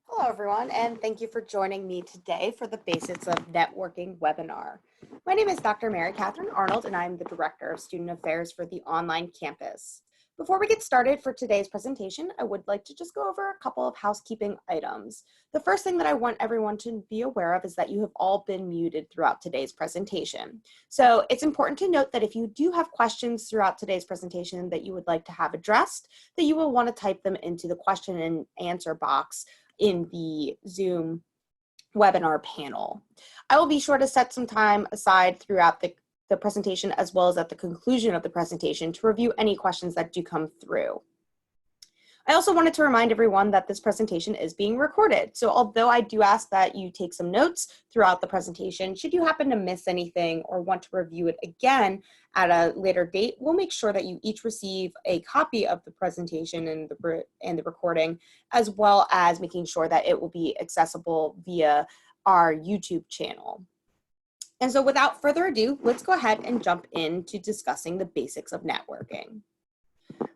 Hello, everyone, and thank you for joining me today for the Basics of Networking webinar. My name is Dr. Mary Catherine Arnold, and I'm the Director of Student Affairs for the online campus. Before we get started for today's presentation, I would like to just go over a couple of housekeeping items. The first thing that I want everyone to be aware of is that you have all been muted throughout today's presentation. So it's important to note that if you do have questions throughout today's presentation that you would like to have addressed, that you will want to type them into the question and answer box in the Zoom webinar panel. I will be sure to set some time aside throughout the presentation as well as at the conclusion of the presentation to review any questions that do come through. I also wanted to remind everyone that this presentation is being recorded. So although I do ask that you take some notes throughout the presentation, should you happen to miss anything or want to review it again at a later date, we'll make sure that you each receive a copy of the presentation and the recording, as well as making sure that it will be accessible via our YouTube channel. And so without further ado, let's go ahead and jump into discussing the basics of networking.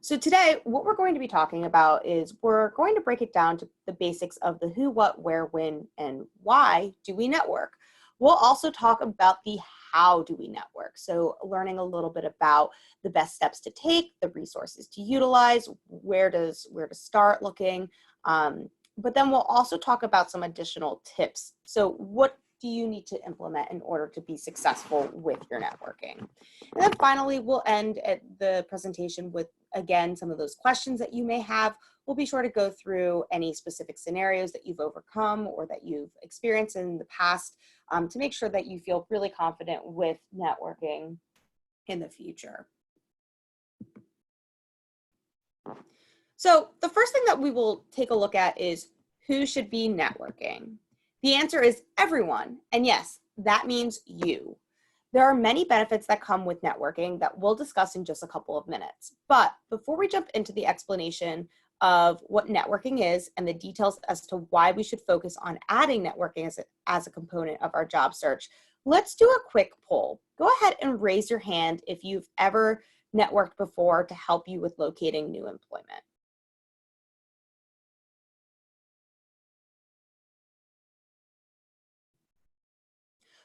So today, what we're going to be talking about is we're going to break it down to the basics of the who, what, where, when, and why do we network. We'll also talk about the how do we network. So learning a little bit about the best steps to take, the resources to utilize, where to start looking. But then we'll also talk about some additional tips. So what do you need to implement in order to be successful with your networking? And then finally, we'll end at the presentation with, again, some of those questions that you may have. We'll be sure to go through any specific scenarios that you've overcome or that you've experienced in the past to make sure that you feel really confident with networking in the future. So the first thing that we will take a look at is who should be networking. The answer is everyone, and yes, that means you. There are many benefits that come with networking that we'll discuss in just a couple of minutes. But before we jump into the explanation of what networking is and the details as to why we should focus on adding networking as a component of our job search, let's do a quick poll. Go ahead and raise your hand if you've ever networked before to help you with locating new employment.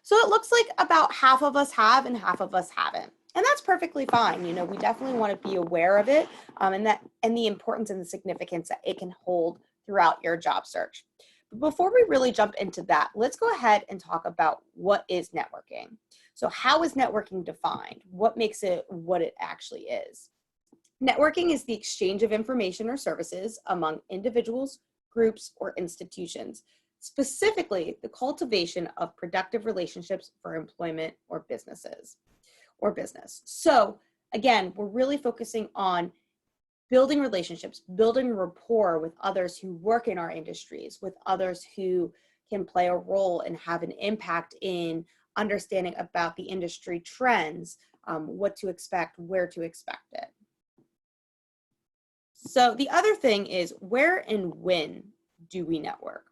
So it looks like about half of us have and half of us haven't. And that's perfectly fine. You know, we definitely want to be aware of it and the importance and the significance that it can hold throughout your job search. But before we really jump into that, let's go ahead and talk about what is networking. So how is networking defined? What makes it what it actually is? Networking is the exchange of information or services among individuals, groups, or institutions, specifically the cultivation of productive relationships for employment or business. So again, we're really focusing on building relationships, building rapport with others who work in our industries, with others who can play a role and have an impact in understanding about the industry trends, what to expect, where to expect it. So the other thing is, where and when do we network?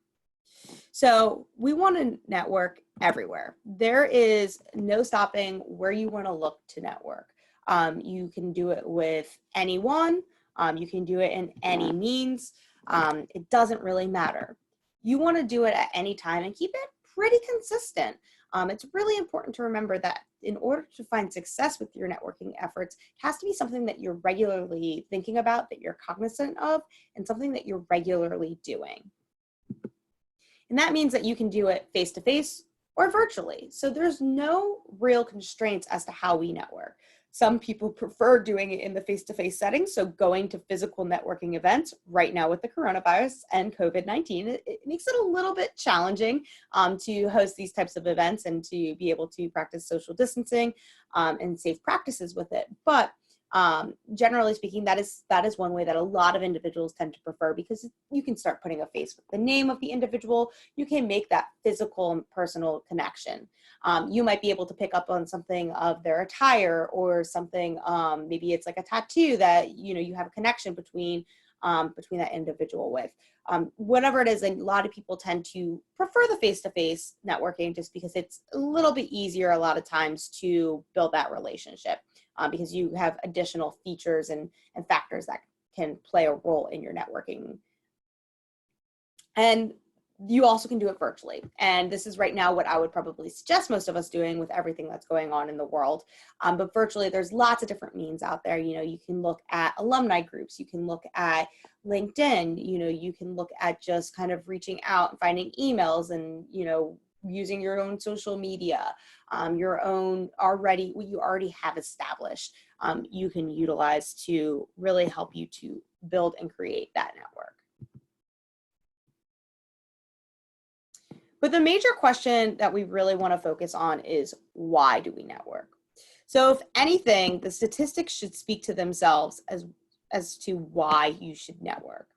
So we want to network everywhere. There is no stopping where you want to look to network. You can do it with anyone. You can do it in any means. It doesn't really matter. You want to do it at any time and keep it pretty consistent. It's really important to remember that in order to find success with your networking efforts, it has to be something that you're regularly thinking about, that you're cognizant of, and something that you're regularly doing. And that means that you can do it face-to-face or virtually. So there's no real constraints as to how we network. Some people prefer doing it in the face-to-face setting, so going to physical networking events. Right now with the coronavirus and COVID-19, it makes it a little bit challenging to host these types of events and to be able to practice social distancing and safe practices with it. But generally speaking, that is one way that a lot of individuals tend to prefer, because you can start putting a face with the name of the individual. You can make that physical and personal connection. You might be able to pick up on something of their attire or something, maybe it's like a tattoo that, you know, you have a connection between that individual with. Whatever it is, a lot of people tend to prefer the face-to-face networking just because it's a little bit easier a lot of times to build that relationship. Because you have additional features and factors that can play a role in your networking And you also can do it virtually. And this is right now what I would probably suggest most of us doing with everything that's going on in the world. But virtually, there's lots of different means out there. You can look at alumni groups, you can look at LinkedIn, you can look at just kind of reaching out and finding emails and, using your own social media, your own what you already have established, you can utilize to really help you to build and create that network. But the major question that we really want to focus on is, why do we network? So if anything, the statistics should speak to themselves as to why you should network.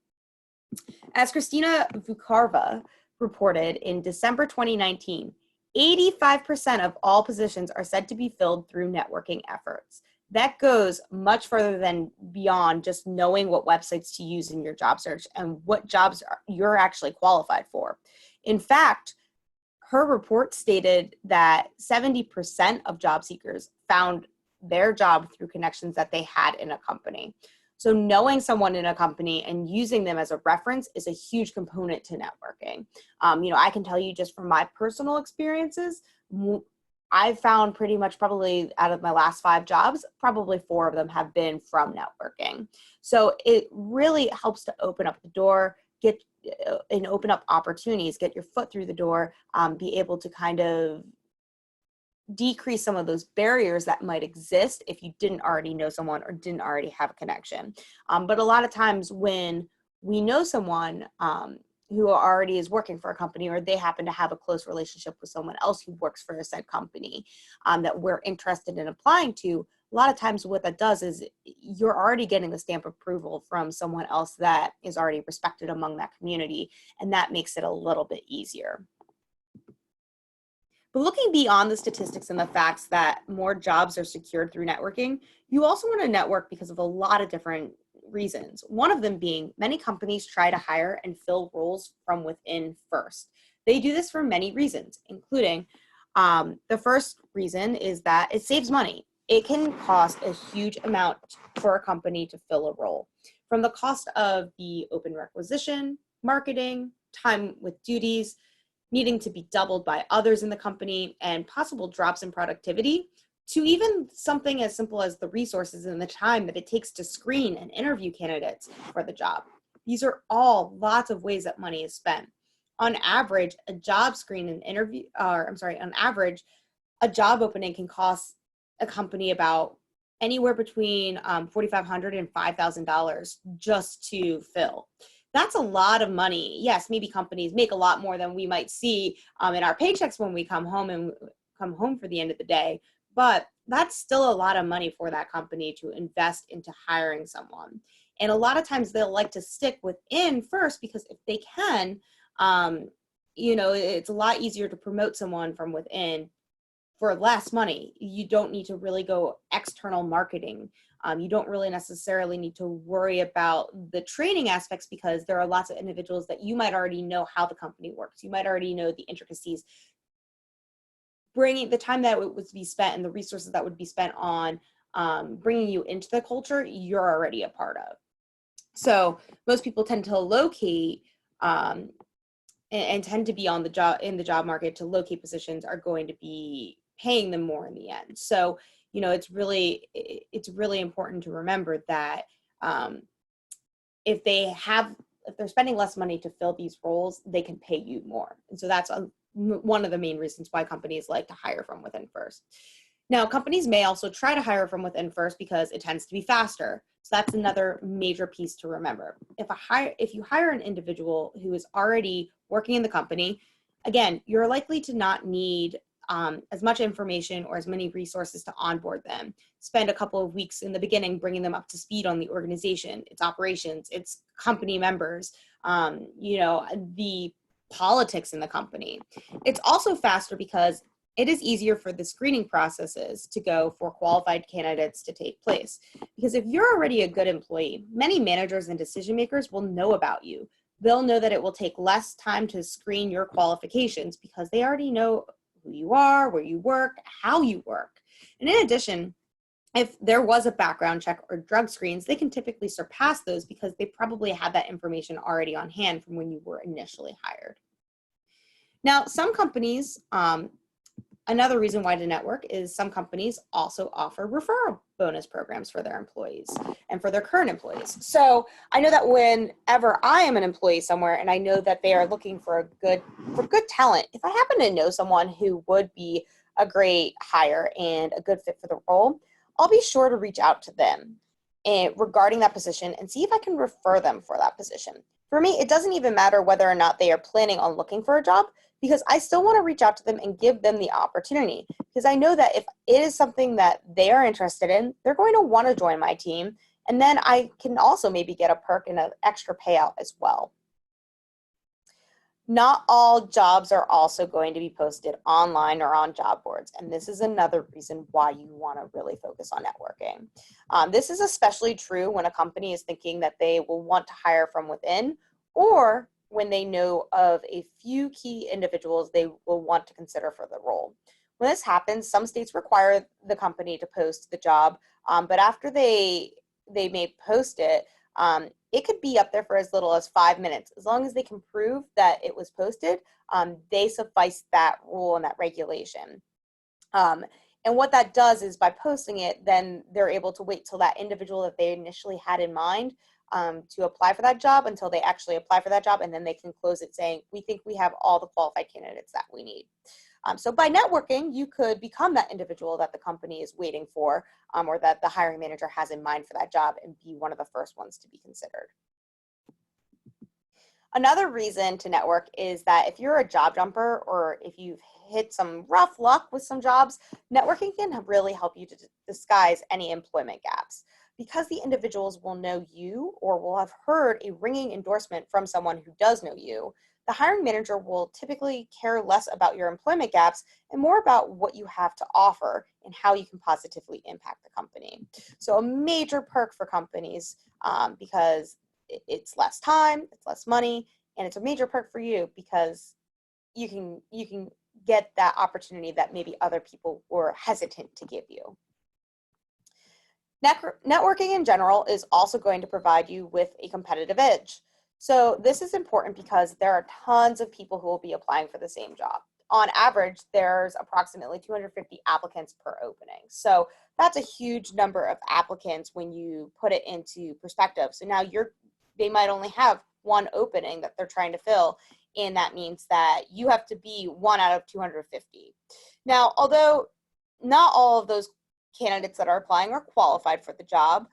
As Christina Vukarva reported in December 2019, 85% of all positions are said to be filled through networking efforts. That goes much further than beyond just knowing what websites to use in your job search and what jobs you're actually qualified for. In fact, her report stated that 70% of job seekers found their job through connections that they had in a company. So knowing someone in a company and using them as a reference is a huge component to networking. I can tell you just from my personal experiences, I've found pretty much probably out of my last 5 jobs, probably 4 of them have been from networking. So it really helps to open up the door, open up opportunities, get your foot through the door, be able to kind of decrease some of those barriers that might exist if you didn't already know someone or didn't already have a connection. But a lot of times when we know someone who already is working for a company, or they happen to have a close relationship with someone else who works for a said company that we're interested in applying to, a lot of times what that does is you're already getting the stamp of approval from someone else that is already respected among that community, and that makes it a little bit easier. But looking beyond the statistics and the facts that more jobs are secured through networking, you also want to network because of a lot of different reasons. One of them being many companies try to hire and fill roles from within first. They do this for many reasons, including the first reason is that it saves money. It can cost a huge amount for a company to fill a role, from the cost of the open requisition, marketing, time with duties, needing to be doubled by others in the company, and possible drops in productivity, to even something as simple as the resources and the time that it takes to screen and interview candidates for the job. These are all lots of ways that money is spent. On average, a job screen and interview, on average, a job opening can cost a company about anywhere between $4,500 and $5,000 just to fill. That's a lot of money. Yes, maybe companies make a lot more than we might see in our paychecks when we come home for the end of the day, but that's still a lot of money for that company to invest into hiring someone. And a lot of times they'll like to stick within first, because if they can, it's a lot easier to promote someone from within for less money. You don't need to really go external marketing. You don't really necessarily need to worry about the training aspects, because there are lots of individuals that you might already know how the company works. You might already know the intricacies. Bringing the time that would be spent and the resources that would be spent on bringing you into the culture, you're already a part of. So most people tend to locate and tend to be in the job market to locate positions are going to be paying them more in the end. So, it's really important to remember that if they're spending less money to fill these roles, they can pay you more. And so that's one of the main reasons why companies like to hire from within first. Now, companies may also try to hire from within first because it tends to be faster. So that's another major piece to remember. If you hire an individual who is already working in the company, again, you're likely to not need as much information or as many resources to onboard them. Spend a couple of weeks in the beginning bringing them up to speed on the organization, its operations, its company members, the politics in the company. It's also faster because it is easier for the screening processes to go for qualified candidates to take place. Because if you're already a good employee, many managers and decision makers will know about you. They'll know that it will take less time to screen your qualifications because they already know who you are, where you work, how you work. And in addition, if there was a background check or drug screens, they can typically surpass those because they probably had that information already on hand from when you were initially hired. Now, some companies, another reason why to network is some companies also offer referral bonus programs for their employees and for their current employees. So I know that whenever I am an employee somewhere and I know that they are looking for good talent, if I happen to know someone who would be a great hire and a good fit for the role, I'll be sure to reach out to them regarding that position and see if I can refer them for that position. For me, it doesn't even matter whether or not they are planning on looking for a job, because I still want to reach out to them and give them the opportunity, because I know that if it is something that they are interested in, they're going to want to join my team, and then I can also maybe get a perk and an extra payout as well. Not all jobs are also going to be posted online or on job boards, and this is another reason why you want to really focus on networking. This is especially true when a company is thinking that they will want to hire from within, or when they know of a few key individuals they will want to consider for the role. When this happens, some states require the company to post the job, but after they may post it, it could be up there for as little as 5 minutes. As long as they can prove that it was posted, they suffice that rule and that regulation. And what that does is by posting it, then they're able to wait till that individual that they initially had in mind to apply for that job until they actually apply for that job, and then they can close it saying, we think we have all the qualified candidates that we need. So by networking, you could become that individual that the company is waiting for, or that the hiring manager has in mind for that job, and be one of the first ones to be considered. Another reason to network is that if you're a job jumper, or if you've hit some rough luck with some jobs, networking can really help you to disguise any employment gaps. Because the individuals will know you or will have heard a ringing endorsement from someone who does know you, the hiring manager will typically care less about your employment gaps and more about what you have to offer and how you can positively impact the company. So a major perk for companies, because it's less time, it's less money, and it's a major perk for you because you can get that opportunity that maybe other people were hesitant to give you. Networking in general is also going to provide you with a competitive edge. So this is important because there are tons of people who will be applying for the same job. On average, there's approximately 250 applicants per opening. So that's a huge number of applicants when you put it into perspective. So now they might only have one opening that they're trying to fill, and that means that you have to be one out of 250. Now, although not all of those candidates that are applying are qualified for the job,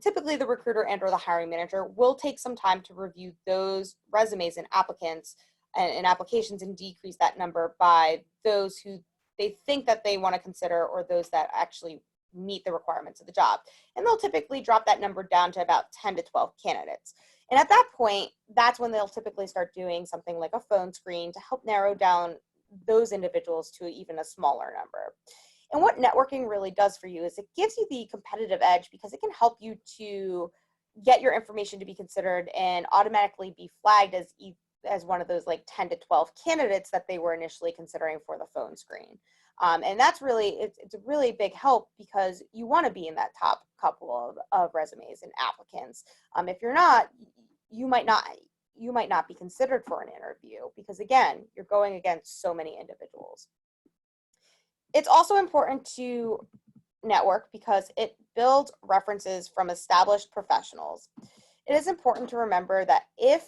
typically the recruiter and or the hiring manager will take some time to review those resumes and applicants and applications and decrease that number by those who they think that they want to consider, or those that actually meet the requirements of the job. And they'll typically drop that number down to about 10 to 12 candidates. And at that point, that's when they'll typically start doing something like a phone screen to help narrow down those individuals to even a smaller number. And what networking really does for you is it gives you the competitive edge, because it can help you to get your information to be considered and automatically be flagged as one of those like 10 to 12 candidates that they were initially considering for the phone screen. And that's really, it's a really big help, because you want to be in that top couple of resumes and applicants. If you're not, you might not be considered for an interview, because again, you're going against so many individuals. It's also important to network because it builds references from established professionals. It is important to remember that if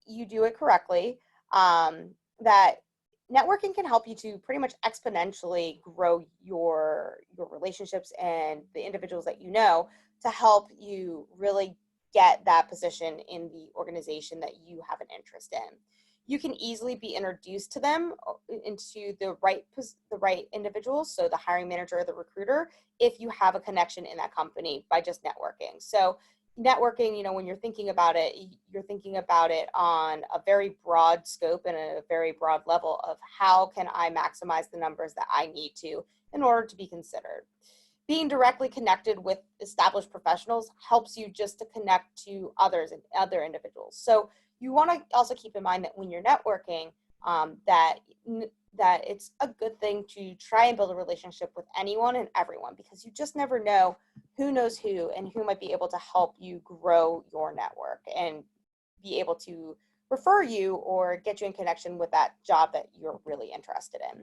you do it correctly, that networking can help you to pretty much exponentially grow your relationships and the individuals that you know, to help you really get that position in the organization that you have an interest in. You can easily be introduced to them into the right individuals, so the hiring manager or the recruiter, if you have a connection in that company by just networking. So networking, when you're thinking about it on a very broad scope and a very broad level of how can I maximize the numbers that I need to in order to be considered. Being directly connected with established professionals helps you just to connect to others and other individuals. So you want to also keep in mind that when you're networking, that that it's a good thing to try and build a relationship with anyone and everyone, because you just never know who knows who and who might be able to help you grow your network and be able to refer you or get you in connection with that job that you're really interested in.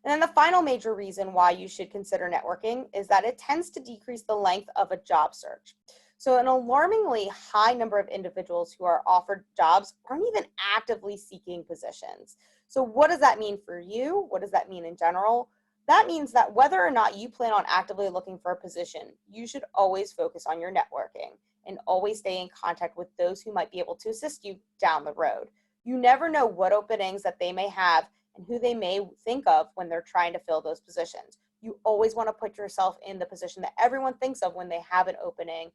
And then the final major reason why you should consider networking is that it tends to decrease the length of a job search. So an alarmingly high number of individuals who are offered jobs aren't even actively seeking positions. So what does that mean for you? What does that mean in general? That means that whether or not you plan on actively looking for a position, you should always focus on your networking and always stay in contact with those who might be able to assist you down the road. You never know what openings that they may have and who they may think of when they're trying to fill those positions. You always want to put yourself in the position that everyone thinks of when they have an opening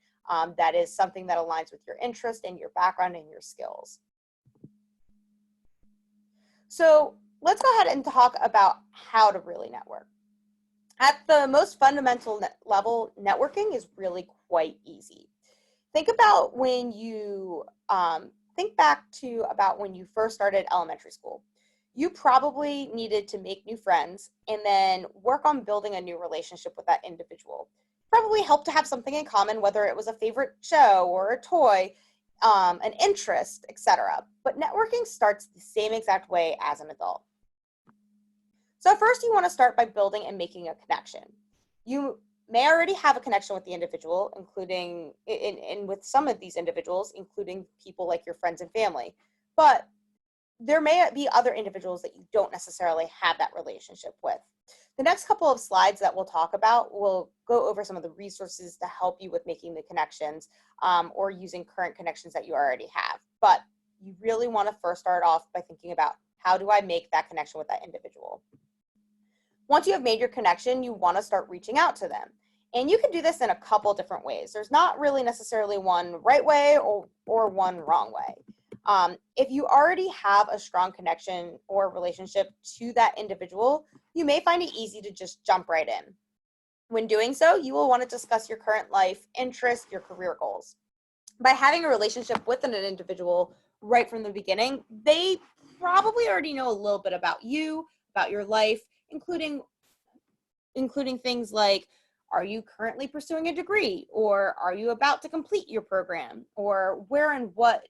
that is something that aligns with your interest and your background and your skills. So let's go ahead and talk about how to really network. At the most fundamental level, networking is really quite easy. Think about when you think back to about when you first started elementary school. You probably needed to make new friends and then work on building a new relationship with that individual. Probably helped to have something in common, whether it was a favorite show or a toy, an interest, etc. But networking starts the same exact way as an adult. So first you want to start by building and making a connection. You may already have a connection with the individual, including, and with some of these individuals, including people like your friends and family. But there may be other individuals that you don't necessarily have that relationship with. The next couple of slides that we'll talk about will go over some of the resources to help you with making the connections or using current connections that you already have. But you really want to first start off by thinking about, how do I make that connection with that individual? Once you have made your connection, you want to start reaching out to them. And you can do this in a couple different ways. There's not really necessarily one right way or one wrong way. If you already have a strong connection or relationship to that individual, you may find it easy to just jump right in. When doing so, you will want to discuss your current life, interests, your career goals. By having a relationship with an individual right from the beginning, they probably already know a little bit about you, about your life, including things like, are you currently pursuing a degree, or are you about to complete your program, or where and what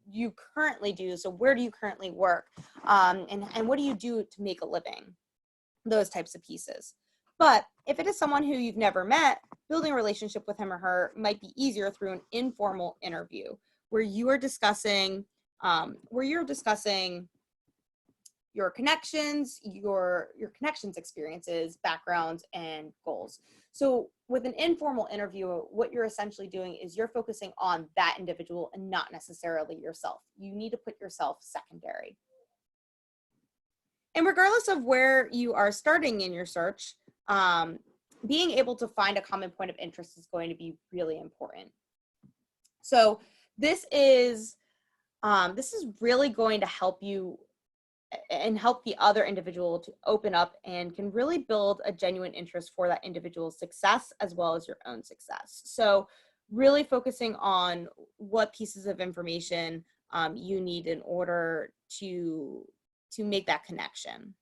you currently do. So where do you currently work? And what do you do to make a living? Those types of pieces. But if it is someone who you've never met, building a relationship with him or her might be easier through an informal interview where you're discussing your connections, your connections experiences, backgrounds, and goals. So with an informal interview, what you're essentially doing is you're focusing on that individual and not necessarily yourself. You need to put yourself secondary. And regardless of where you are starting in your search, being able to find a common point of interest is going to be really important. So this is really going to help you and help the other individual to open up, and can really build a genuine interest for that individual's success as well as your own success. So really focusing on what pieces of information you need in order to make that connection.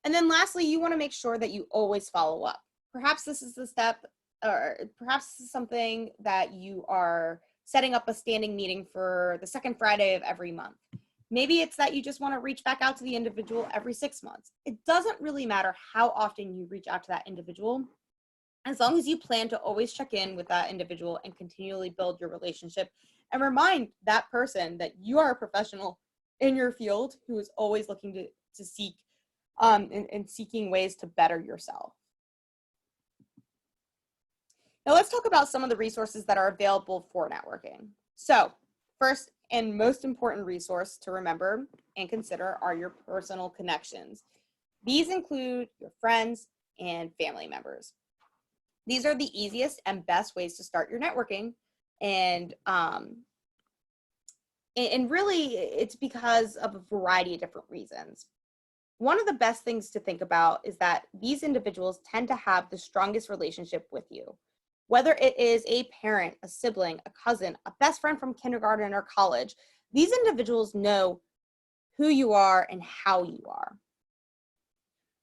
And then lastly, you want to make sure that you always follow up. Perhaps this is the step, or perhaps this is something that you are setting up a standing meeting for the second Friday of every month. Maybe it's that you just want to reach back out to the individual every 6 months. It doesn't really matter how often you reach out to that individual, as long as you plan to always check in with that individual and continually build your relationship and remind that person that you are a professional in your field who is always looking to seek and seeking ways to better yourself. Now let's talk about some of the resources that are available for networking. So first and most important resource to remember and consider are your personal connections. These include your friends and family members. These are the easiest and best ways to start your networking, and really it's because of a variety of different reasons. One of the best things to think about is that these individuals tend to have the strongest relationship with you. Whether it is a parent, a sibling, a cousin, a best friend from kindergarten or college, these individuals know who you are and how you are.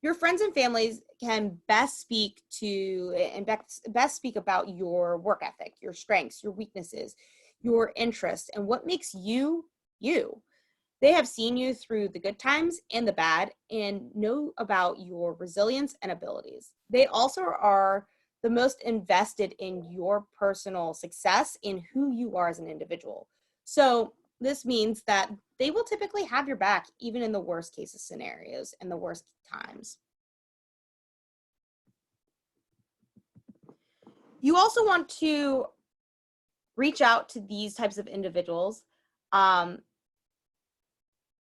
Your friends and families can best speak to and best speak about your work ethic, your strengths, your weaknesses, your interests, and what makes you you. They have seen you through the good times and the bad and know about your resilience and abilities. They also are the most invested in your personal success in who you are as an individual. So this means that they will typically have your back even in the worst cases scenarios and the worst times. You also want to reach out to these types of individuals um,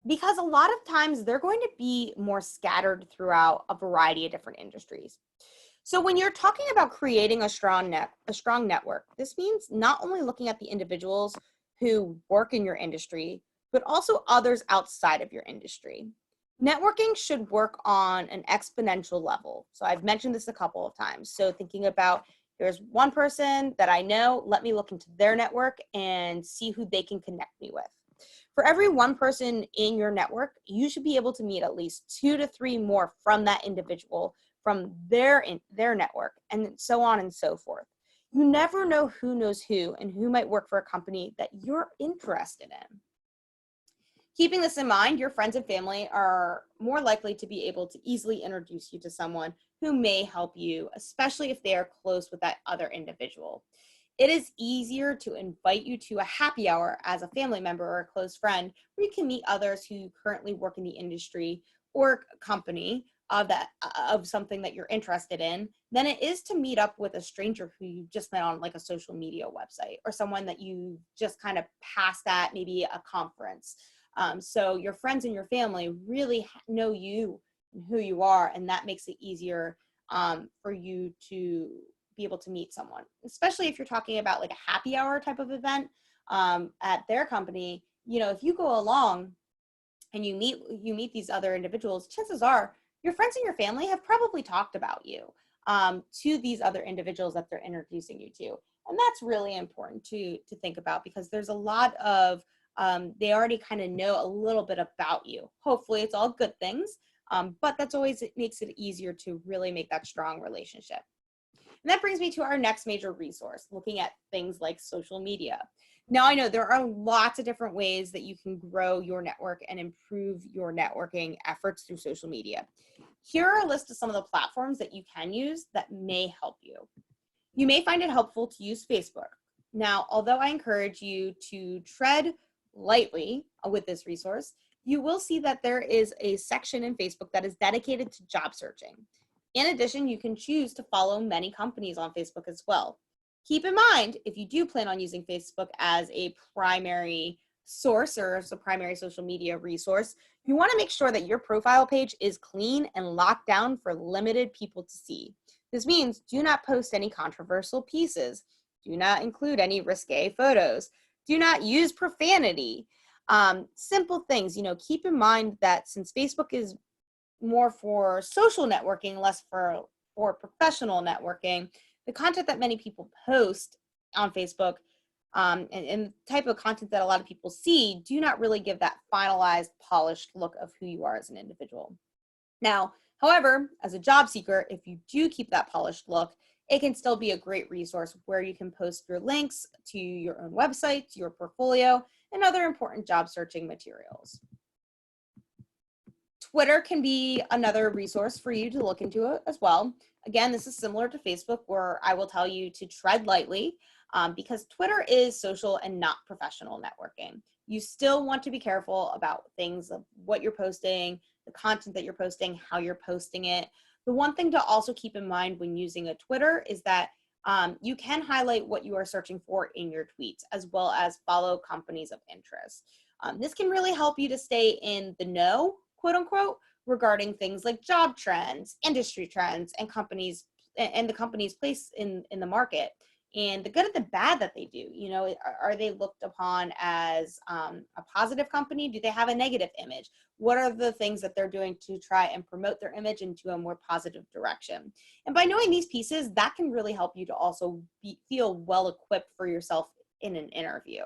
because a lot of times they're going to be more scattered throughout a variety of different industries. So when you're talking about creating a strong network, this means not only looking at the individuals who work in your industry, but also others outside of your industry. Networking should work on an exponential level. So I've mentioned this a couple of times. So thinking about, there's one person that I know, let me look into their network and see who they can connect me with. For every one person in your network, you should be able to meet at least 2 to 3 more from that individual, from their network, and so on and so forth. You never know who knows who and who might work for a company that you're interested in. Keeping this in mind, your friends and family are more likely to be able to easily introduce you to someone who may help you, especially if they are close with that other individual. It is easier to invite you to a happy hour as a family member or a close friend where you can meet others who currently work in the industry or company of something that you're interested in than it is to meet up with a stranger who you just met on like a social media website or someone that you just kind of passed at maybe a conference. So your friends and your family really know you and who you are, and that makes it easier for you to be able to meet someone, especially if you're talking about like a happy hour type of event at their company. You know, if you go along and you meet these other individuals, chances are your friends and your family have probably talked about you to these other individuals that they're introducing you to. And that's really important to think about, because there's a lot of they already kind of know a little bit about you. Hopefully it's all good things, but that's always, it makes it easier to really make that strong relationship. And that brings me to our next major resource, looking at things like social media. Now, I know there are lots of different ways that you can grow your network and improve your networking efforts through social media. Here are a list of some of the platforms that you can use that may help you. You may find it helpful to use Facebook. Now, although I encourage you to tread lightly with this resource, you will see that there is a section in Facebook that is dedicated to job searching. In addition, you can choose to follow many companies on Facebook as well. Keep in mind, if you do plan on using Facebook as a primary source or as a primary social media resource, you want to make sure that your profile page is clean and locked down for limited people to see. This means do not post any controversial pieces. Do not include any risque photos. Do not use profanity. Simple things, keep in mind that since Facebook is more for social networking, less for professional networking, the content that many people post on Facebook and the type of content that a lot of people see do not really give that finalized, polished look of who you are as an individual. Now, however, as a job seeker, if you do keep that polished look, it can still be a great resource where you can post your links to your own website, to your portfolio, and other important job searching materials. Twitter can be another resource for you to look into as well. Again, this is similar to Facebook, where I will tell you to tread lightly because Twitter is social and not professional networking. You still want to be careful about things of what you're posting, the content that you're posting, how you're posting it. The one thing to also keep in mind when using a Twitter is that you can highlight what you are searching for in your tweets, as well as follow companies of interest. This can really help you to stay in the know, quote unquote, regarding things like job trends, industry trends, and companies and the company's place in the market, and the good and the bad that they do. Are they looked upon as a positive company? Do they have a negative image? What are the things that they're doing to try and promote their image into a more positive direction? And by knowing these pieces, that can really help you to also feel well equipped for yourself in an interview.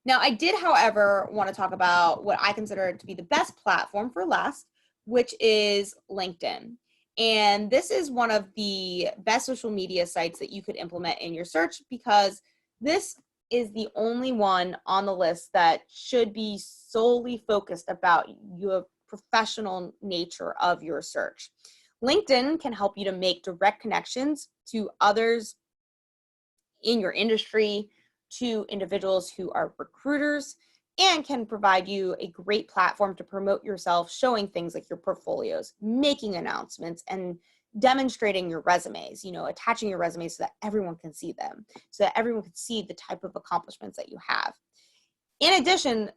Now, I did, however, want to talk about what I consider to be the best platform for last, which is LinkedIn. And this is one of the best social media sites that you could implement in your search because this is the only one on the list that should be solely focused about your professional nature of your search. LinkedIn can help you to make direct connections to others in your industry, to individuals who are recruiters, and can provide you a great platform to promote yourself, showing things like your portfolios, making announcements, and demonstrating your resumes, attaching your resumes so that everyone can see them, so that everyone can see the type of accomplishments that you have. In addition,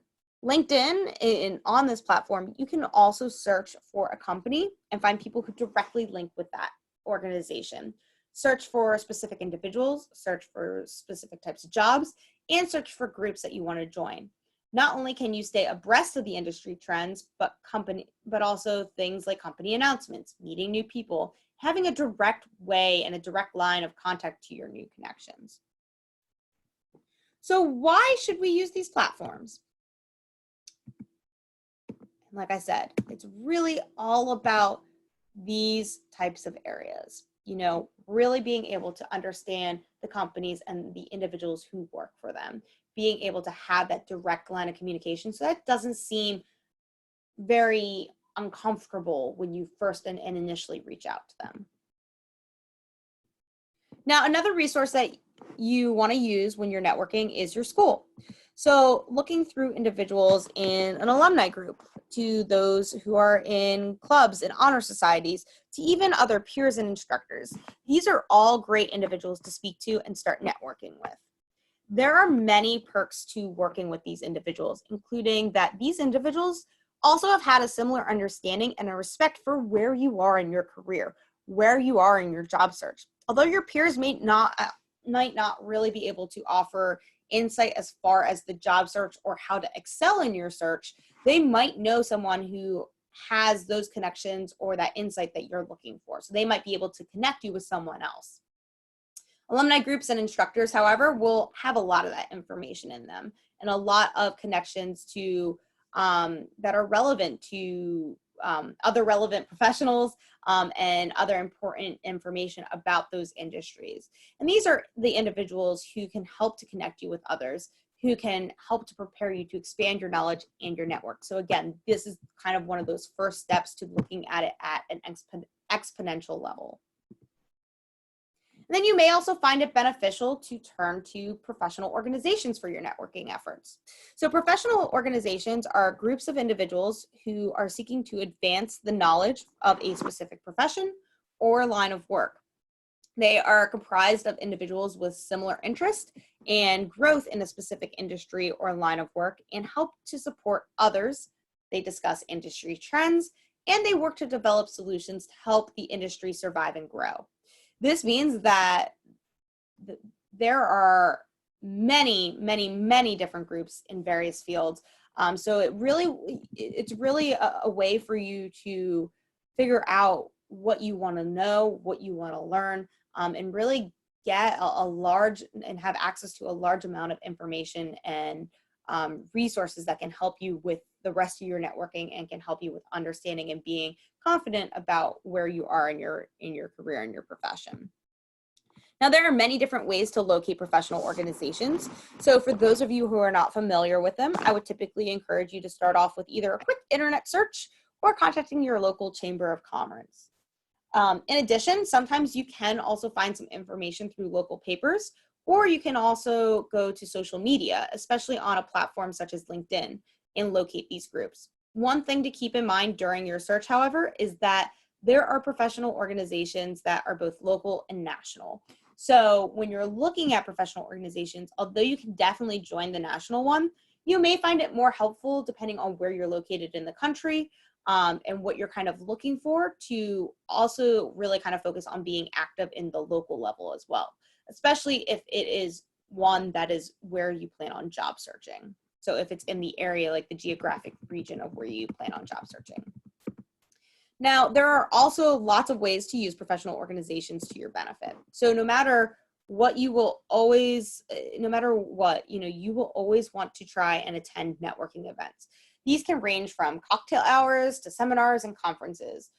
LinkedIn, on this platform, you can also search for a company and find people who directly link with that organization. Search for specific individuals, search for specific types of jobs, and search for groups that you want to join. Not only can you stay abreast of the industry trends, but also things like company announcements, meeting new people, having a direct way and a direct line of contact to your new connections. So why should we use these platforms? Like I said, it's really all about these types of areas, really being able to understand the companies and the individuals who work for them, being able to have that direct line of communication so that doesn't seem very uncomfortable when you first and initially reach out to them. Now, another resource that you want to use when you're networking is your school. So looking through individuals in an alumni group, to those who are in clubs and honor societies, to even other peers and instructors. These are all great individuals to speak to and start networking with. There are many perks to working with these individuals, including that these individuals also have had a similar understanding and a respect for where you are in your career, where you are in your job search. Although your peers might not really be able to offer insight as far as the job search or how to excel in your search, they might know someone who has those connections or that insight that you're looking for. So they might be able to connect you with someone else. Alumni groups and instructors, however, will have a lot of that information in them and a lot of connections to that are relevant to other relevant professionals and other important information about those industries. And these are the individuals who can help to connect you with others, who can help to prepare you to expand your knowledge and your network. So again, this is kind of one of those first steps to looking at it at an exponential level. And then you may also find it beneficial to turn to professional organizations for your networking efforts. So professional organizations are groups of individuals who are seeking to advance the knowledge of a specific profession or line of work. They are comprised of individuals with similar interest and growth in a specific industry or line of work and help to support others. They discuss industry trends and they work to develop solutions to help the industry survive and grow. This means that there are many different groups in various fields. So it's really a way for you to figure out what you want to know, what you want to learn, and really get a large and have access to a large amount of information and resources that can help you with the rest of your networking and can help you with understanding and being confident about where you are in your career and your profession. Now, there are many different ways to locate professional organizations. So for those of you who are not familiar with them, I would typically encourage you to start off with either a quick internet search or contacting your local chamber of commerce. In addition, sometimes you can also find some information through local papers, or you can also go to social media, especially on a platform such as LinkedIn, and locate these groups. One thing to keep in mind during your search, however, is that there are professional organizations that are both local and national. So when you're looking at professional organizations, although you can definitely join the national one, you may find it more helpful depending on where you're located in the country and what you're kind of looking for to also really kind of focus on being active in the local level as well, especially if it is one that is where you plan on job searching. So if it's in the area, like the geographic region of where you plan on job searching. Now, there are also lots of ways to use professional organizations to your benefit. So no matter what you will always, no matter what, you will always want to try and attend networking events. These can range from cocktail hours to seminars and conferences.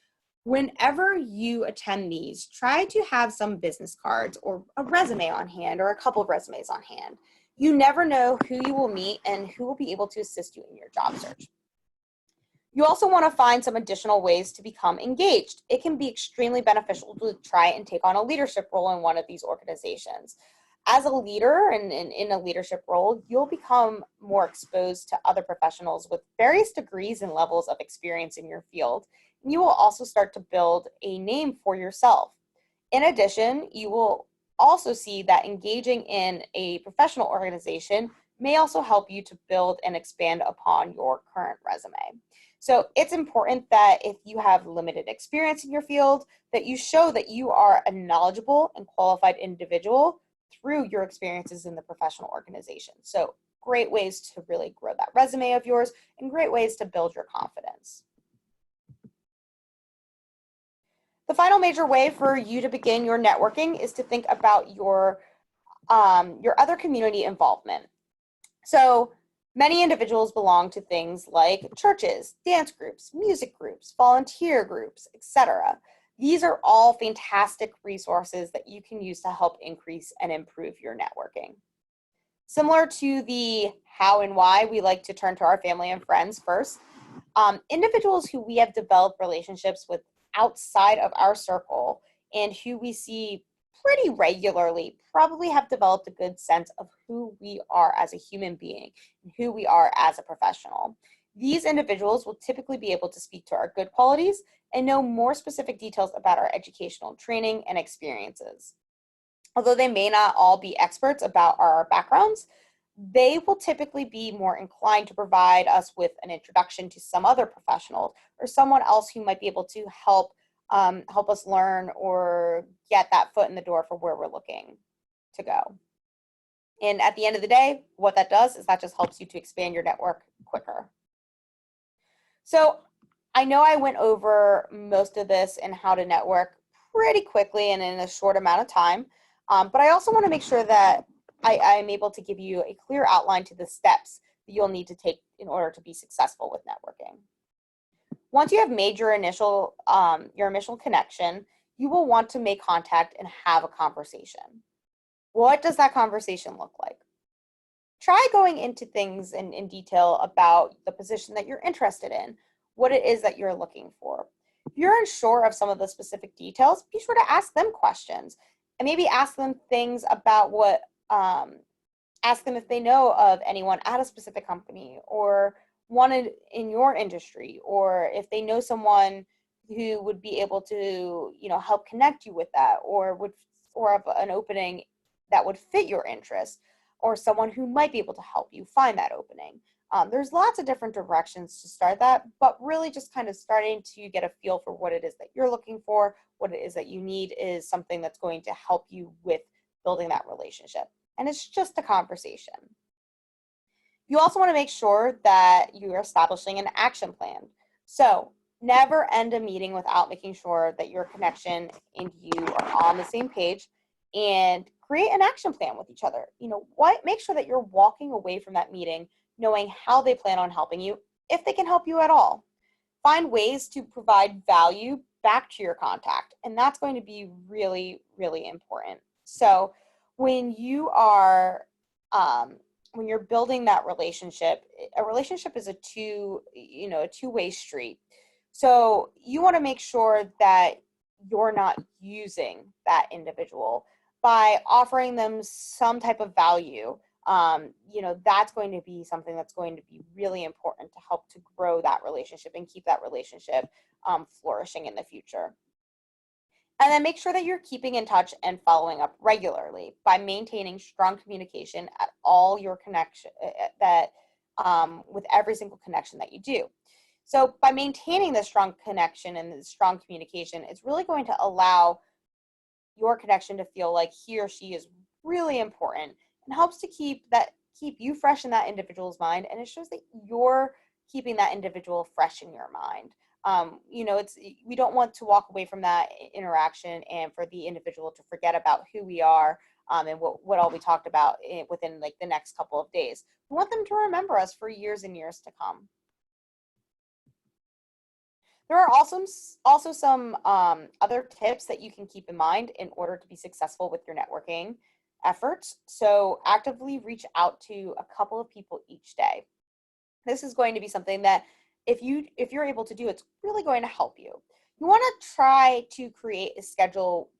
Whenever you attend these, try to have some business cards or a resume on hand or a couple of resumes on hand. You never know who you will meet and who will be able to assist you in your job search. You also want to find some additional ways to become engaged. It can be extremely beneficial to try and take on a leadership role in one of these organizations. As a leader and in a leadership role, you'll become more exposed to other professionals with various degrees and levels of experience in your field. And you will also start to build a name for yourself. In addition, you will also see that engaging in a professional organization may also help you to build and expand upon your current resume. So it's important that if you have limited experience in your field, that you show that you are a knowledgeable and qualified individual through your experiences in the professional organization. So great ways to really grow that resume of yours and great ways to build your confidence. The final major way for you to begin your networking is to think about your other community involvement. So many individuals belong to things like churches, dance groups, music groups, volunteer groups, etc. These are all fantastic resources that you can use to help increase and improve your networking. Similar to the how and why, we like to turn to our family and friends first. Individuals who we have developed relationships with outside of our circle and who we see pretty regularly probably have developed a good sense of who we are as a human being and who we are as a professional. These individuals will typically be able to speak to our good qualities and know more specific details about our educational training and experiences. Although they may not all be experts about our backgrounds, they will typically be more inclined to provide us with an introduction to some other professional or someone else who might be able to help us learn or get that foot in the door for where we're looking to go. And at the end of the day, what that does is that just helps you to expand your network quicker. So I know I went over most of this and how to network pretty quickly and in a short amount of time, but I also want to make sure that I'm able to give you a clear outline to the steps that you'll need to take in order to be successful with networking. Once you have made your initial connection, you will want to make contact and have a conversation. What does that conversation look like? Try going into things in detail about the position that you're interested in, what it is that you're looking for. If you're unsure of some of the specific details, be sure to ask them questions and maybe ask them things about ask them if they know of anyone at a specific company or wanted in your industry, or if they know someone who would be able to, help connect you with that, or have an opening that would fit your interests, or someone who might be able to help you find that opening. There's lots of different directions to start that, but really just kind of starting to get a feel for what it is that you're looking for, what it is that you need is something that's going to help you with building that relationship. And it's just a conversation. You also want to make sure that you're establishing an action plan. So never end a meeting without making sure that your connection and you are on the same page, and create an action plan with each other. Make sure that you're walking away from that meeting knowing how they plan on helping you, if they can help you at all. Find ways to provide value back to your contact, and that's going to be really, really important. So when you're building that relationship, a relationship is a two-way street. So you want to make sure that you're not using that individual by offering them some type of value. That's going to be something that's going to be really important to help to grow that relationship and keep that relationship flourishing in the future. And then make sure that you're keeping in touch and following up regularly by maintaining strong communication at all your connection with every single connection that you do. So by maintaining this strong connection and this strong communication, it's really going to allow your connection to feel like he or she is really important, and helps to keep you fresh in that individual's mind, and it shows that you're keeping that individual fresh in your mind. We don't want to walk away from that interaction and for the individual to forget about who we are and what all we talked about within like the next couple of days. We want them to remember us for years and years to come. There are also some other tips that you can keep in mind in order to be successful with your networking efforts. So actively reach out to a couple of people each day. This is going to be something that if you're able to do, it's really going to help you. You want to try to create a schedule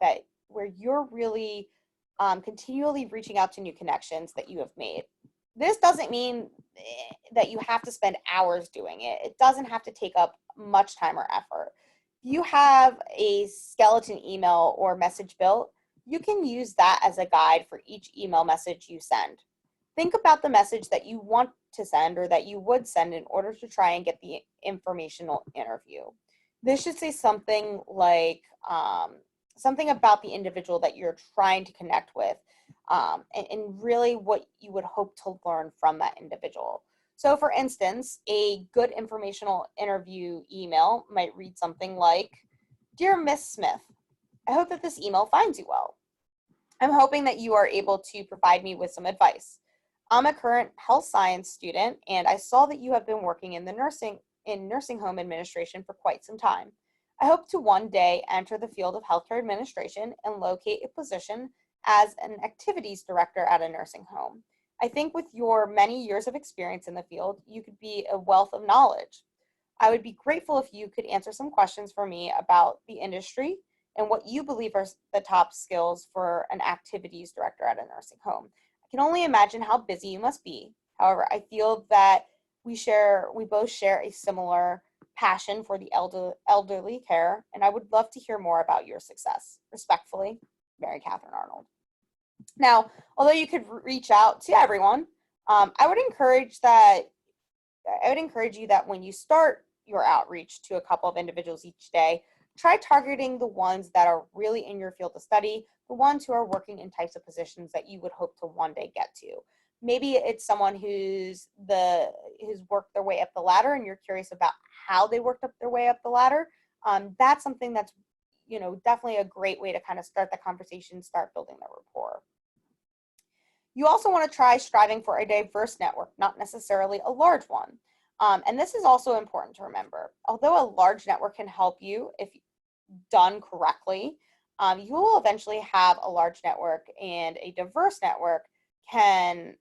where you're really continually reaching out to new connections that you have made. This doesn't mean that you have to spend hours doing it. It doesn't have to take up much time or effort. If you have a skeleton email or message built, you can use that as a guide for each email message you send. Think about the message that you want to send or that you would send in order to try and get the informational interview. This should say something like something about the individual that you're trying to connect with, and really what you would hope to learn from that individual. So for instance, a good informational interview email might read something like, "Dear Miss Smith, I hope that this email finds you well. I'm hoping that you are able to provide me with some advice. I'm a current health science student, and I saw that you have been working in nursing home administration for quite some time. I hope to one day enter the field of healthcare administration and locate a position as an activities director at a nursing home. I think with your many years of experience in the field, you could be a wealth of knowledge. I would be grateful if you could answer some questions for me about the industry and what you believe are the top skills for an activities director at a nursing home. I can only imagine how busy you must be. However, I feel that we both share a similar passion for the elderly care, and I would love to hear more about your success. Respectfully, Mary Catherine Arnold." Now, although you could reach out to everyone, I would encourage you that when you start your outreach to a couple of individuals each day, try targeting the ones that are really in your field of study, the ones who are working in types of positions that you would hope to one day get to. Maybe it's someone who's worked their way up the ladder and you're curious about how they worked up their way up the ladder. That's something that's, definitely a great way to kind of start the conversation, start building the rapport. You also want to try striving for a diverse network, not necessarily a large one. And this is also important to remember. Although a large network can help you if done correctly, you will eventually have a large network, and a diverse network can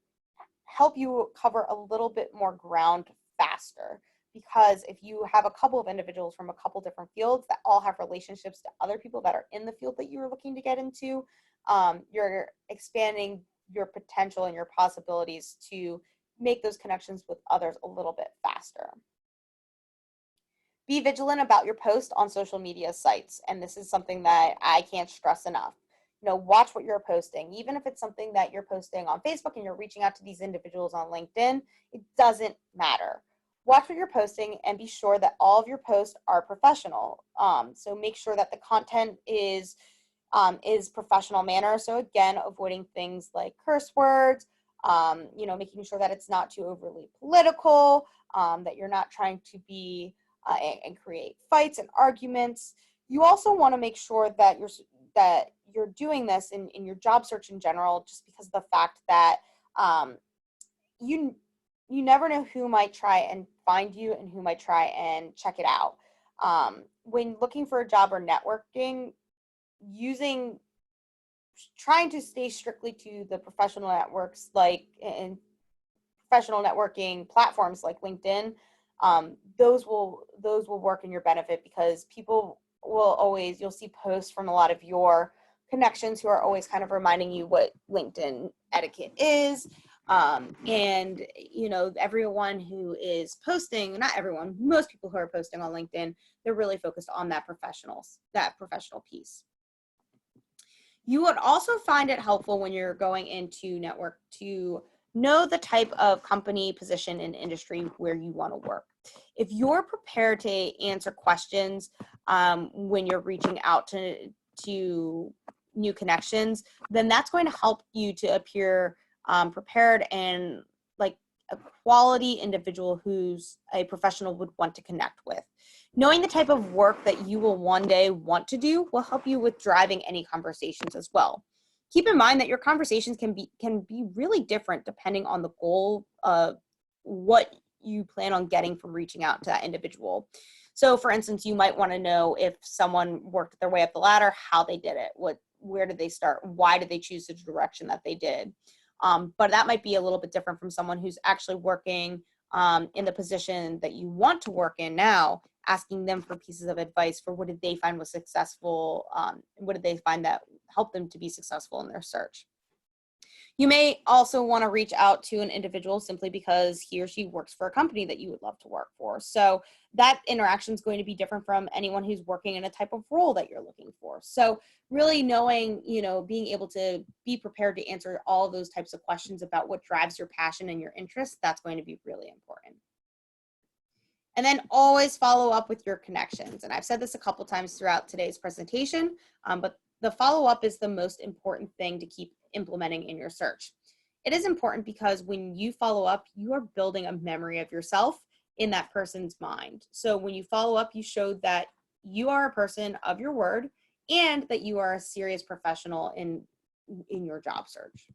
help you cover a little bit more ground faster. Because if you have a couple of individuals from a couple different fields that all have relationships to other people that are in the field that you're looking to get into, you're expanding your potential and your possibilities to make those connections with others a little bit faster. Be vigilant about your posts on social media sites, and this is something that I can't stress enough. Watch what you're posting. Even if it's something that you're posting on Facebook and you're reaching out to these individuals on LinkedIn, it doesn't matter. Watch what you're posting and be sure that all of your posts are professional. So make sure that the content is professional manner. So again, avoiding things like curse words, making sure that it's not too overly political, that you're not trying to be and create fights and arguments. You also want to make sure that you're doing this in your job search in general, just because of the fact that you never know who might try and find you and who might try and check it out. When looking for a job or networking, trying to stay strictly to the professional networks in professional networking platforms like LinkedIn, those will work in your benefit, because people you'll see posts from a lot of your connections who are always kind of reminding you what LinkedIn etiquette is. And everyone who is posting, not everyone, most people who are posting on LinkedIn, they're really focused on that professional piece. You would also find it helpful when you're going into network to know the type of company, position, and industry where you want to work. If you're prepared to answer questions when you're reaching out to new connections, then that's going to help you to appear prepared and like a quality individual who's a professional would want to connect with. Knowing the type of work that you will one day want to do will help you with driving any conversations as well. Keep in mind that your conversations can be really different depending on the goal of what you plan on getting from reaching out to that individual. So for instance, you might want to know if someone worked their way up the ladder, how they did it, where did they start, why did they choose the direction that they did. But that might be a little bit different from someone who's actually working in the position that you want to work in now, asking them for pieces of advice for what did they find was successful, what did they find that helped them to be successful in their search. You may also want to reach out to an individual simply because he or she works for a company that you would love to work for. So that interaction is going to be different from anyone who's working in a type of role that you're looking for. So really knowing, being able to be prepared to answer all of those types of questions about what drives your passion and your interests, that's going to be really important. And then always follow up with your connections. And I've said this a couple times throughout today's presentation, but the follow-up is the most important thing to keep implementing in your search. It is important because when you follow up, you are building a memory of yourself in that person's mind. So when you follow up, you show that you are a person of your word and that you are a serious professional in your job search.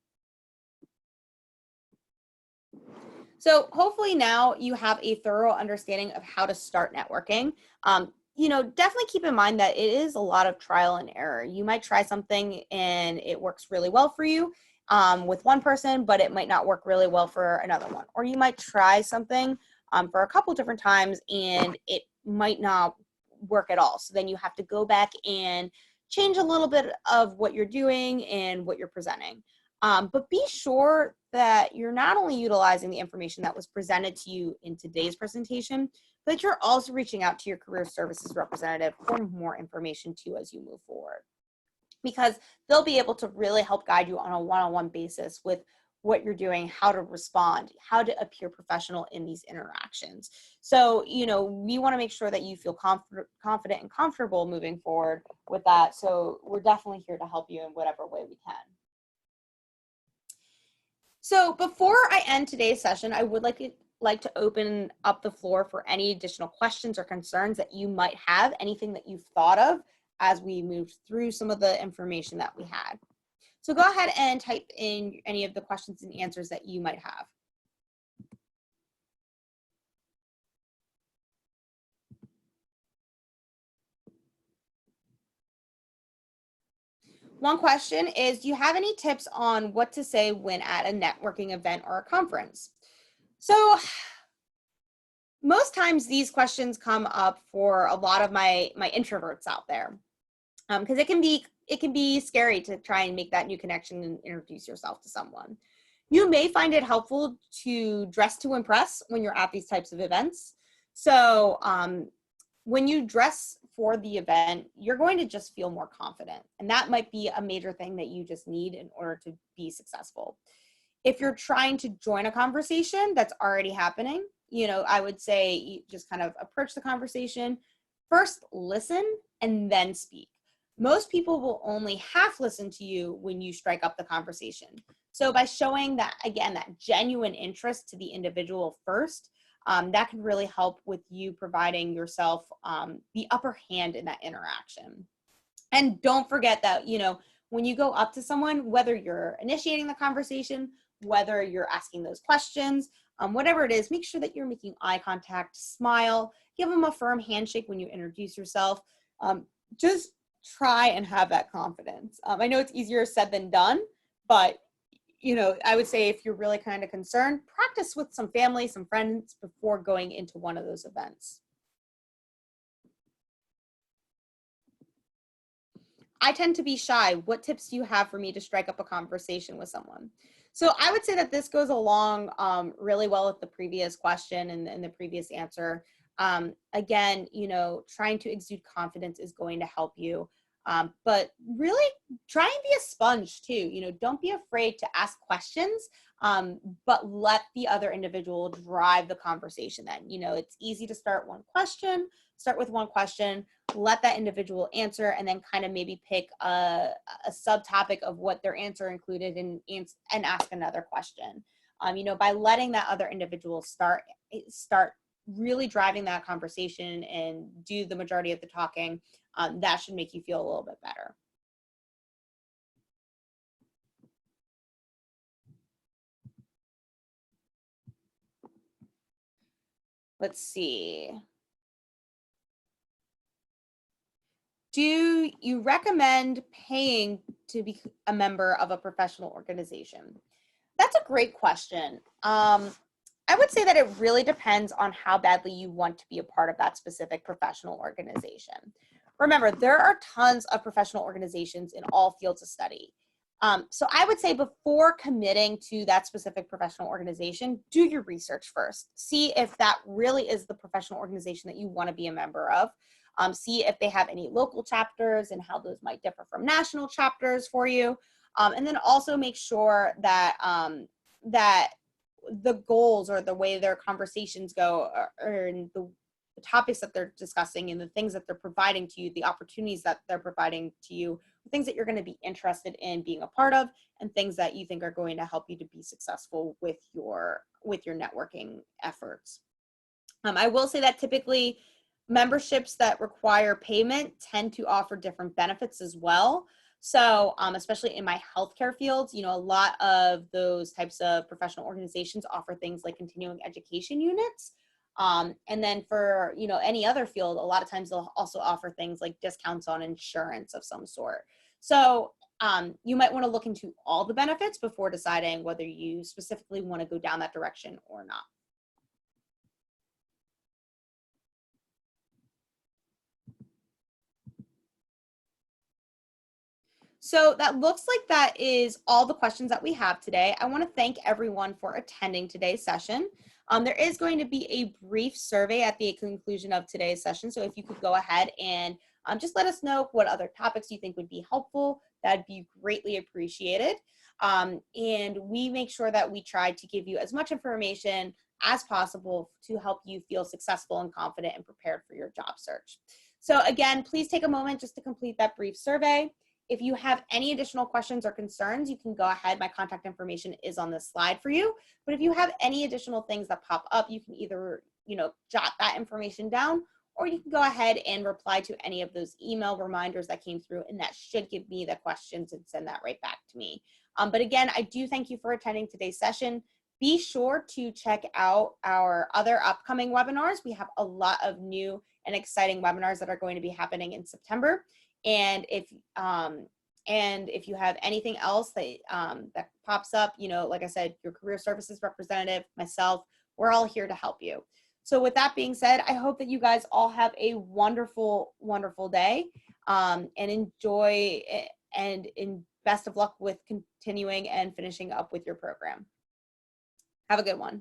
So hopefully now you have a thorough understanding of how to start networking. Definitely keep in mind that it is a lot of trial and error. You might try something and it works really well for you with one person, but it might not work really well for another one. Or you might try something for a couple different times and it might not work at all. So then you have to go back and change a little bit of what you're doing and what you're presenting. But be sure that you're not only utilizing the information that was presented to you in today's presentation, but you're also reaching out to your career services representative for more information too as you move forward. Because they'll be able to really help guide you on a one-on-one basis with what you're doing, how to respond, how to appear professional in these interactions. So, we want to make sure that you feel confident and comfortable moving forward with that. So we're definitely here to help you in whatever way we can. So before I end today's session, I would like to open up the floor for any additional questions or concerns that you might have, anything that you've thought of as we moved through some of the information that we had. So go ahead and type in any of the questions and answers that you might have. One question is, do you have any tips on what to say when at a networking event or a conference? So most times these questions come up for a lot of my introverts out there, because it can be scary to try and make that new connection and introduce yourself to someone. You may find it helpful to dress to impress when you're at these types of events. So when you dress for the event, you're going to just feel more confident. And that might be a major thing that you just need in order to be successful. If you're trying to join a conversation that's already happening, I would say you just kind of approach the conversation. First, listen and then speak. Most people will only half listen to you when you strike up the conversation. So by showing that, again, that genuine interest to the individual first, that can really help with you providing yourself the upper hand in that interaction. And don't forget that, when you go up to someone, whether you're initiating the conversation, whether you're asking those questions, whatever it is, make sure that you're making eye contact, smile, give them a firm handshake when you introduce yourself. Just try and have that confidence. I know it's easier said than done, but I would say if you're really kind of concerned, practice with some family, some friends before going into one of those events. I tend to be shy. What tips do you have for me to strike up a conversation with someone? So I would say that this goes along really well with the previous question and the previous answer. Again, trying to exude confidence is going to help you. But really try and be a sponge too. Don't be afraid to ask questions, but let the other individual drive the conversation then. It's easy to start with one question, let that individual answer, and then kind of maybe pick a subtopic of what their answer included and ask another question. By letting that other individual start really driving that conversation and do the majority of the talking, that should make you feel a little bit better. let's see. Do you recommend paying to be a member of a professional organization? That's a great question. I would say that it really depends on how badly you want to be a part of that specific professional organization. Remember, there are tons of professional organizations in all fields of study. So I would say before committing to that specific professional organization, do your research first. See if that really is the professional organization that you want to be a member of. See if they have any local chapters and how those might differ from national chapters for you. And then also make sure that that the goals or the way their conversations go or in the topics that they're discussing and the things that they're providing to you, the opportunities that they're providing to you, things that you're going to be interested in being a part of, and things that you think are going to help you to be successful with your networking efforts. I will say that typically memberships that require payment tend to offer different benefits as well. So especially in my healthcare fields, a lot of those types of professional organizations offer things like continuing education units. And then for, any other field, a lot of times they'll also offer things like discounts on insurance of some sort. So you might want to look into all the benefits before deciding whether you specifically want to go down that direction or not. So that looks like that is all the questions that we have today. I want to thank everyone for attending today's session. There is going to be a brief survey at the conclusion of today's session. So if you could go ahead and just let us know what other topics you think would be helpful, that'd be greatly appreciated. And we make sure that we try to give you as much information as possible to help you feel successful and confident and prepared for your job search. So again, please take a moment just to complete that brief survey. If you have any additional questions or concerns, you can go ahead. My contact information is on this slide for you. But if you have any additional things that pop up, you can either, jot that information down, or you can go ahead and reply to any of those email reminders that came through, and that should give me the questions and send that right back to me. But again, I do thank you for attending today's session. Be sure to check out our other upcoming webinars. We have a lot of new and exciting webinars that are going to be happening in September. And if you have anything else that that pops up, like I said, your career services representative, myself, we're all here to help you. So with that being said, I hope that you guys all have a wonderful, wonderful day, and enjoy and best of luck with continuing and finishing up with your program. Have a good one.